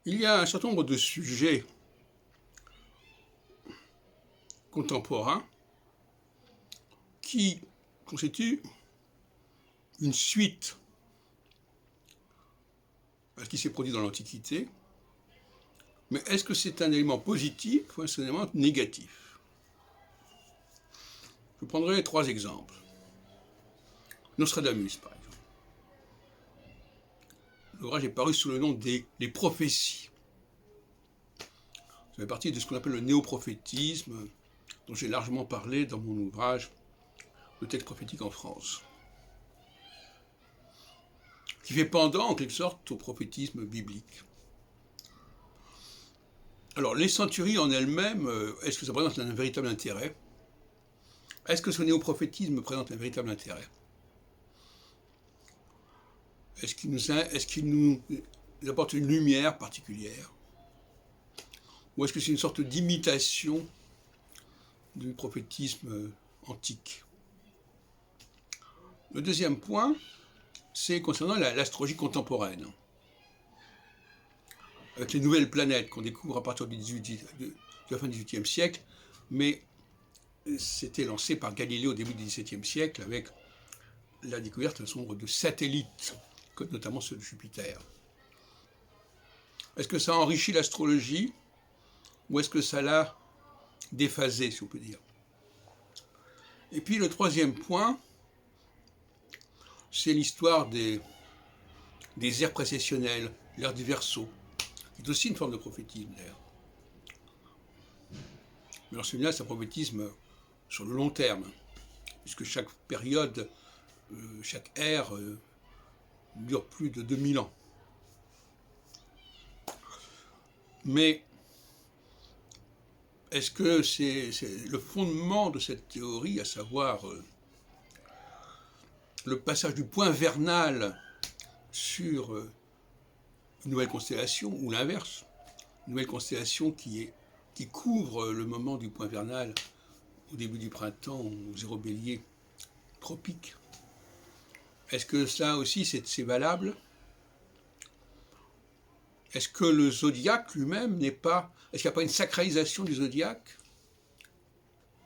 Il y a un certain nombre de sujets contemporains qui constituent une suite à ce qui s'est produit dans l'Antiquité, mais est-ce que c'est un élément positif ou est-ce un élément négatif? Je prendrai 3 exemples. Nostradamus, par exemple. L'ouvrage est paru sous le nom des Les prophéties. Ça fait partie de ce qu'on appelle le néoprophétisme, dont j'ai largement parlé dans mon ouvrage Le texte prophétique en France, qui fait pendant en quelque sorte au prophétisme biblique. Alors, les centuries en elles-mêmes, est-ce que ça présente un véritable intérêt? Est-ce que ce néoprophétisme présente un véritable intérêt? Est-ce qu'il nous apporte une lumière particulière? Ou est-ce que c'est une sorte d'imitation du prophétisme antique? Le deuxième point, c'est concernant l'astrologie contemporaine. Avec les nouvelles planètes qu'on découvre à partir de la fin du XVIIIe siècle, mais c'était lancé par Galilée au début du XVIIe siècle avec la découverte d'un certain nombre de satellites, notamment ceux de Jupiter. Est-ce que ça enrichit l'astrologie ou est-ce que ça l'a déphasée, si on peut dire? Et puis le troisième point, c'est l'histoire des ères précessionnelles, l'ère du Verseau, qui est aussi une forme de prophétisme d'ailleurs. Mais alors celui-là, c'est un prophétisme sur le long terme, puisque chaque période, chaque ère dure plus de 2000 ans. Mais est-ce que c'est le fondement de cette théorie, à savoir le passage du point vernal sur une nouvelle constellation, ou l'inverse, une nouvelle constellation qui couvre le moment du point vernal au début du printemps, au zéro bélier tropique? Est-ce que ça aussi c'est valable? Est-ce que le zodiaque lui-même n'est pas... Est-ce qu'il n'y a pas une sacralisation du zodiaque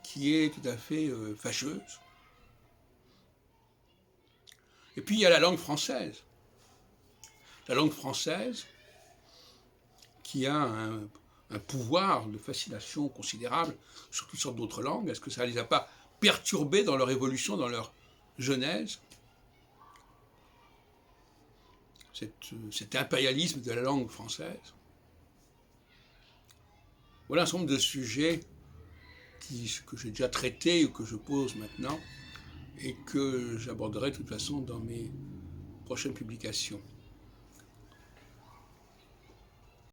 qui est tout à fait fâcheuse? Et puis il y a la langue française. La langue française qui a un pouvoir de fascination considérable sur toutes sortes d'autres langues. Est-ce que ça ne les a pas perturbés dans leur évolution, dans leur genèse? Cet impérialisme de la langue française. Voilà un certain nombre de sujets que j'ai déjà traités ou que je pose maintenant et que j'aborderai de toute façon dans mes prochaines publications.